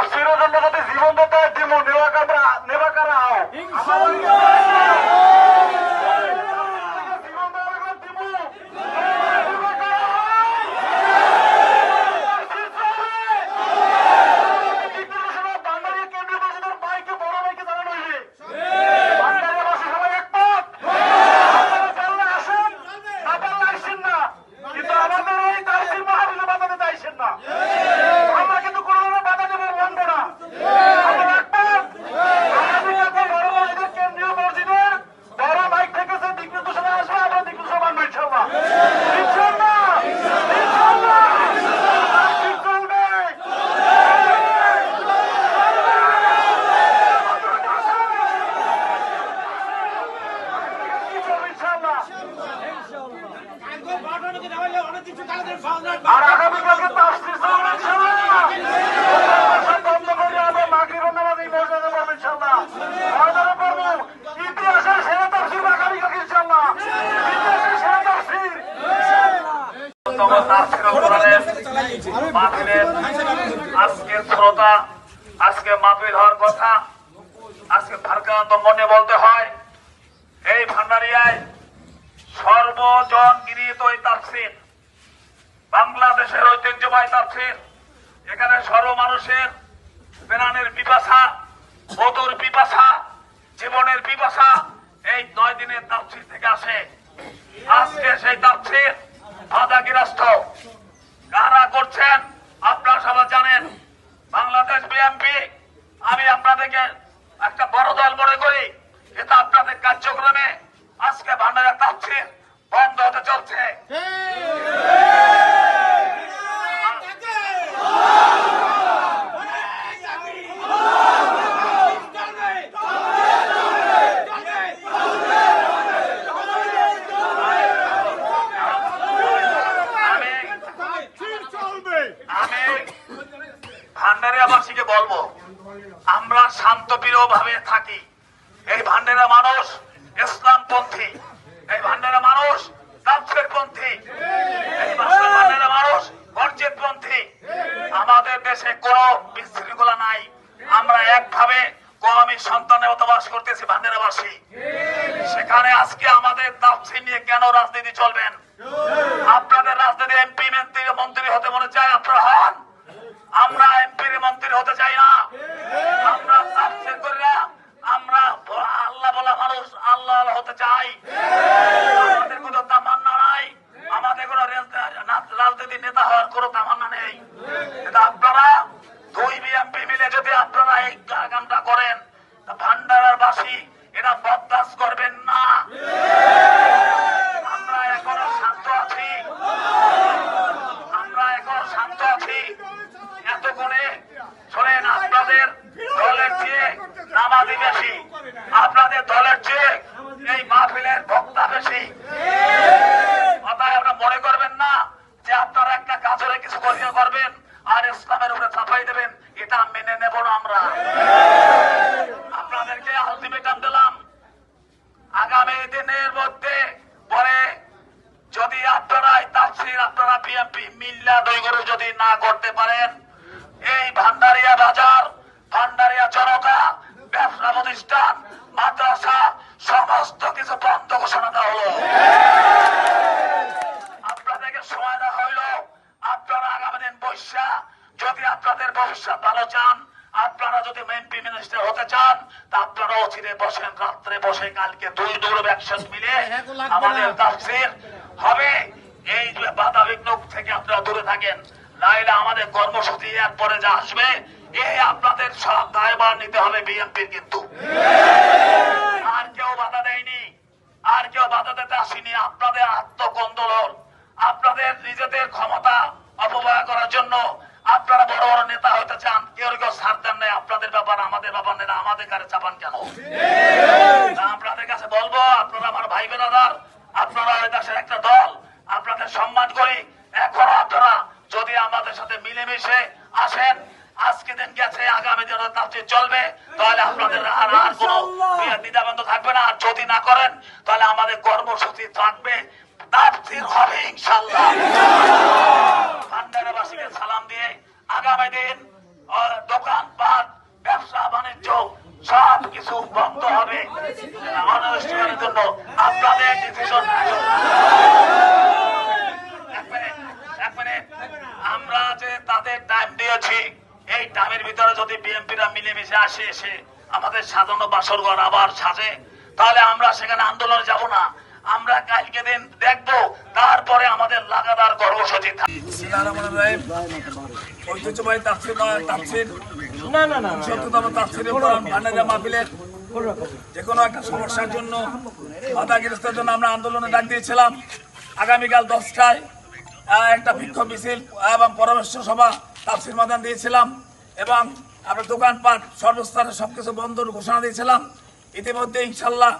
তাফসীরের জন্য যদি জীবন দিতে হয় দিব, নেবা কারা আর আগামীকালকে তাফসীর চলবে ইনশাআল্লাহ। বন্ধ করে আমরা মাগরিবের নামাজ এই মসজিদে পড়ব ইনশাআল্লাহ। ময়দানে পড়ব। ইতিহাসের সেরা তাফসীর আগামীকালকে ইনশাআল্লাহ। ইতিহাসের সেরা তাফসীর আজকের শ্রোতা, আজকে মাহফিল হওয়ার কথা, আজকে ভারকান্ত মনে বলতে হয় এই ভান্ডারিয়ায় সর্বজন গৃহীত এই তাফসীর, বাংলাদেশের ঐতিহ্যবাহী তাফসীর। এখানে সর্ব মানুষের প্রাণের পিপাসা, বধুর পিপাসা, জীবনের পিপাসা এই 9 দিনের তাফসীর থেকে আসে। আজকে সেই তাফসীর বাধাগ্রস্ত। কারা করছেন আপনারা সবাই জানেন। বাংলাদেশ বিএনপি, আমি আপনাদেরকে একটা বড় দল মনে করি, কিন্তু আপনাদের কার্যক্রমে আজকে ভান্ডারিয়া তাফসীর বন্ধ হতে চলছে। ভান্ডারিয়াবাসীকে বলবো, আমরা শান্তপ্রিয় ভাবে থাকি। এই ভান্ডারিয়া মানুষ ইসলামপন্থী, এই ভান্ডারিয়া মানুষ তাফসীর পন্থী, এই ভান্ডারিয়া মানুষ মসজিদপন্থী। আমাদের দেশে কোনো বিশৃঙ্খলা নাই। আমরা একভাবে কওমি সন্তানের মতো বাস করতেছি ভান্ডারিয়াবাসী। সেখানে আজকে আমাদের তাফসীর নিয়ে কেন রাজনীতি চলবেন? আপনাদের রাজনীতি এমপি মন্ত্রী হতে মনে চায় আপনারা হন। আমরা এমপির মন্ত্রী হতে চাই না। আমরা তাফসীর করি না। আমরা আল্লাহ বলা মানুষ আল্লাহ হতে চাই। আমাদের কোনো তামান্না নাই, আমাদের কোনো রাজনীতি নেতা হওয়ার কোনো তামান্না নেই। কিন্তু আপনারা 2 বিএনপি মিলে যদি আপনারা এই কামটা করেন, ভান্ডারিয়াবাসী এটা বরদাস্ত করবেন না। আমরা এখনো শান্ত আছি, আমরা এখনো শান্ত আছি। এতক্ষণে শোনেন, আপনাদের দলের চেয়ে নামাজি বেশি, আপনাদের দলের চেয়ে এই মাহফিলের বক্তা বেশি। অতএব আপনারা মনে করবেন না যে আপনারা একটা কাজরে কিছু করবেন আর ইসলামের উপরে চাপাই দেবেন, এটা মেনে নেব না আমরা। আপনাদেরকে আলটিমেটাম দিলাম, আগামী দিনের মধ্যে পরে যদি আপনারা তাফসীর আপনারা বিএনপি মিল্লা দই করে যদি না করতে পারেন, এই ভান্ডারিয়া বাজার, ভান্ডারিয়া জনতা, ব্যবসা প্রতিষ্ঠান, মাদ্রাসা সমস্ত কিছু বন্ধ ঘোষণা দেওয়া হলো। আপনাদেরকে সময় দেওয়া হইল। আপনারা আগামী দিন বৈশা যদি আপনাদের ভবিষ্যৎ ভালো চান, আপনারা যদি এমপি মিনিস্টার হতে চান, তা আপনারা অচিরে বসেন, রাত্রে বসে কালকে 2 দৌড় একসাথে মিলে আমাদের তাফসীর হবে। এই যে বাধা বিঘ্ন থেকে আপনারা দূরে থাকেন, নাইলে আমাদের কর্মসূচি এর পরে যা আসবে এই আপনাদের সব দায়ভার নিতে হবে বিএনপির। কিন্তু আর কেউ বাধা দেয়নি, আর কেউ বাধা দিতে আসেনি। আপনাদের আত্মকন্দোলন, আপনাদের নিজেদের ক্ষমতা অপব্যয় করার জন্য আপনারা বড় বড় নেতা হতে চান। কেউ কেউ ছাড় দেন নাই। আপনাদের ব্যাপার আমাদের ব্যাপার নেই, আমাদের কাছে চাপান কেন? আপনাদের কাছে বলবো, আপনারা আমার ভাই বেরাদার, আপনারা এই দেশের একটা দল, আপনাদের সম্মান করি। এখনো আপনারা যদি আমাদের সাথে মিলেমিশে আসেন, আজকে দিন গেছে, আগামী দিন তাফসীর চলবে, তাহলে আপনাদের আর কোনো দ্বিধাবন্ধ থাকবে না। আর যদি না করেন, তাহলে আমাদের কর্মসূচি থাকবে, তাফসীর হবে ইনশাআল্লাহ। ভান্ডারিয়াবাসীকে সালাম দিয়ে আগামী দিন দোকান অনানুষ্ঠানিক জন্য আপনাদের ডিসিশন। এক মিনিট, আমরা যে তাদের টাইম দিয়েছি, এই টাইমের ভিতরে যদি বিএনপিরা মিলেমিশে আসে, এসে আমাদের সাজানো বাসর ঘর আবার সাজে, তাহলে আমরা সেখানে আন্দোলনে যাব না। আমরা কালকে দিন দেখবো, তারপরে আমাদের লাগাতার কর্মসূচি থাকবে। ঐতিহ্যবাহী তাফসীর ৭০তম তাফসীরে কোরআন ভান্ডারিয়া মাহফিলের যে কোনো একটা সমস্যার জন্য, বাধাগ্রস্তের জন্য আমরা আন্দোলনে ডাক দিয়েছিলাম। আগামীকাল 10টায় একটা বিক্ষোভ মিছিল এবং পরামর্শ সভা তাফসীর ময়দান দিয়েছিলাম এবং আমরা দোকানপাট সর্বস্তরে সবকিছু বন্ধর ঘোষণা দিয়েছিলাম। ইতিমধ্যে ইনশাল্লাহ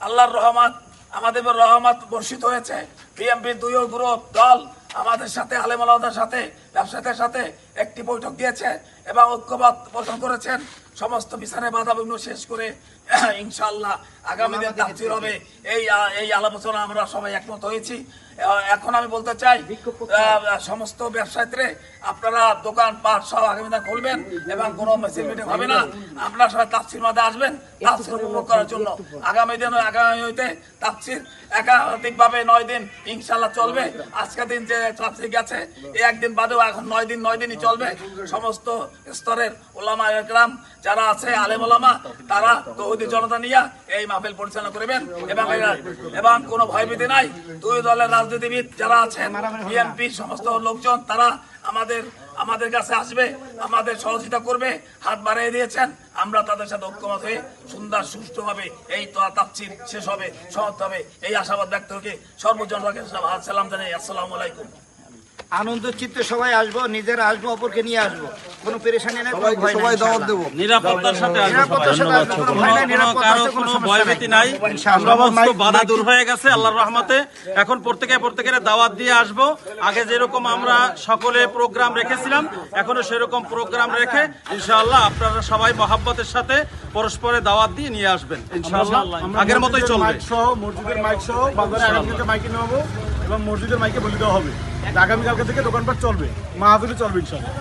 আল্লাহর রহমত, আমাদের রহমত বর্ষিত হয়েছে। বিএনপির দুই গ্রুপ দল আমাদের সাথে, আলেম ওলামাদের সাথে, ব্যবসায়ীদের সাথে একটি বৈঠক দিয়েছে এবং ঐক্যমত পোষণ করেছেন। সমস্ত বিচারে বাধা বিঘ্ন শেষ করে ইনশাআল্লাহ আগামী দিন তাফসীর হবে, এই আলোচনা আমরা সবাই একমত হয়েছি। এখন আমি বলতে চাই, সমস্ত ব্যবসায়ীদের আপনারা দোকান পাট সব আগামী দিন খুলবেন এবং কোনো মিছিল মিটিং হবে না। আপনারা সবাই তাফসীর মধ্যে আসবেন তাফসীর উপভোগ করার জন্য। আগামী দিন হইতে তাফসীর একাধিকভাবে 9 দিন ইনশাআল্লাহ চলবে। আজকের দিন যে তাফসীর গেছে, এই একদিন বাদেও এখন 9 দিনই চলবে। সমস্ত স্তরের ওলামা একরাম যারা আছে, আলেম ওলামা, তারা তৌহিদি জনতা নিয়ে এই মাহফিল পরিচালনা করবেন এবং কোনো ভয়ভীতি নাই। দুই দলের রাজনীতিবিদ যারা আছেন, বিএনপি সমস্ত লোকজন, তারা আমাদের কাছে আসবে, আমাদের সহযোগিতা করবে, হাত বাড়িয়ে দিয়েছেন। আমরা তাদের সাথে ঐক্যমত হয়ে সুন্দর সুষ্ঠুভাবে এই তাফসীর শেষ হবে, সমাপ্ত হবে, এই আশাবাদ ব্যক্ত রেখে সর্বজনকে সালাম জানাই। আসসালামু আলাইকুম। আনন্দ চিত্তে সবাই আসবো, নিজেরা আসবো, অপরকে নিয়ে আসবো, কোনো পেরেশানি নাই, কোনো ভয় নাই, দাওয়াত দেব, নিরাপত্তার সাথে আসবো, কোনো ভয় নাই, নিরাপত্তার সাথে কোনো ভয়ভীতি নাই। সমস্ত বাধা দূর হয়ে গেছে আল্লাহর রহমতে। এখন প্রত্যেকের দাওয়াত দিয়ে আসবো। আগে যেরকম আমরা সকলে প্রোগ্রাম রেখেছিলাম, এখনো সেরকম প্রোগ্রাম রেখে ইনশাআল্লাহ আপনারা সবাই মহাব্বতের সাথে পরস্পরে দাওয়াত দিয়ে নিয়ে আসবেন। ইনশাআল্লাহ আগের মতোই চলবে। মসজিদের মাইক সহ বাজারে আগামীকালকে মাইকে নেওয়াবো এবং মসজিদের মাইকে বলে দেওয়া হবে। আগামীকালকে থেকে দোকানপাট চলবে, মাহফিল চলবে ইনশাআল্লাহ।